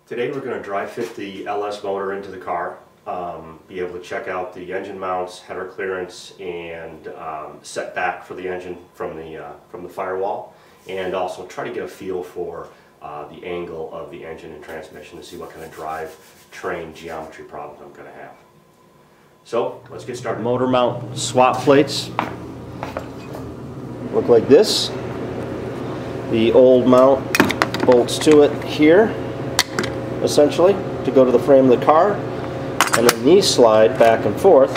Today we're going to dry fit the LS motor into the car, be able to check out the engine mounts, header clearance, and setback for the engine from the firewall, and also try to get a feel for the angle of the engine and transmission to see what kind of drive train geometry problems I'm going to have. So let's get started. Motor mount swap plates look like this. The old mount bolts to it here, essentially, to go to the frame of the car, and then these slide back and forth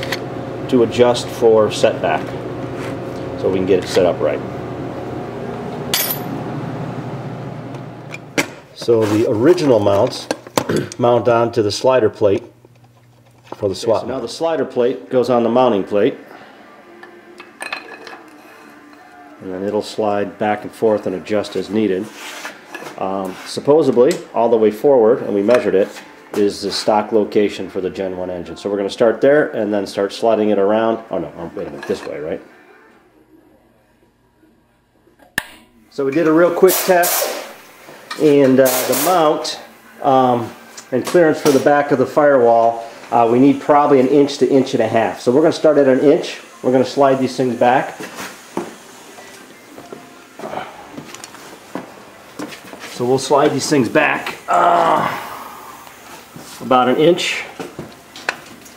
to adjust for setback, so we can get it set up right. So the original mounts mount onto the slider plate for the swap. Okay, so now the slider plate goes on the mounting plate, and then it'll slide back and forth and adjust as needed. Supposedly, all the way forward, and we measured it, is the stock location for the Gen 1 engine. So we're going to start there and then start sliding it around. Oh no, wait a minute, this way, right? So we did a real quick test, and the mount and clearance for the back of the firewall, we need probably 1 inch to 1.5 inches. So we're going to start at 1 inch. We're going to slide these things back. So we'll slide these things back about 1 inch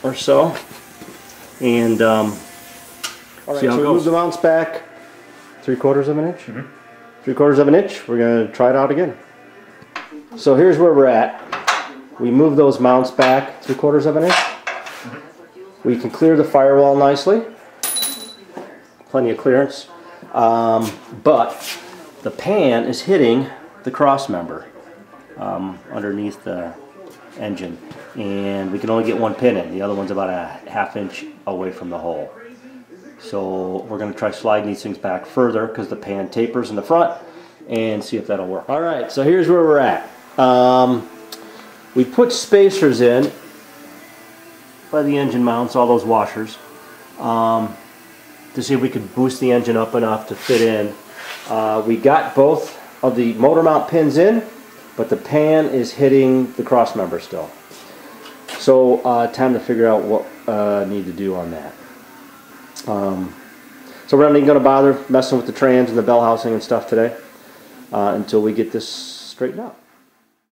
or so, and all right, see how so we move the mounts back 3/4 of an inch. 3/4 of an inch. We're going to try it out again. So here's where we're at. We move those mounts back 3/4 of an inch. We can clear the firewall nicely. Plenty of clearance, but the pan is hitting the cross member underneath the engine, and we can only get one pin in. The other one's about a 1/2 inch away from the hole. So we're going to try sliding these things back further because the pan tapers in the front, and see if that'll work. Alright, so here's where we're at. We put spacers in by the engine mounts, all those washers, to see if we could boost the engine up enough to fit in. We got both of the motor mount pins in, but the pan is hitting the cross member still. So time to figure out what I need to do on that. So we're not even going to bother messing with the trans and the bell housing and stuff today until we get this straightened out.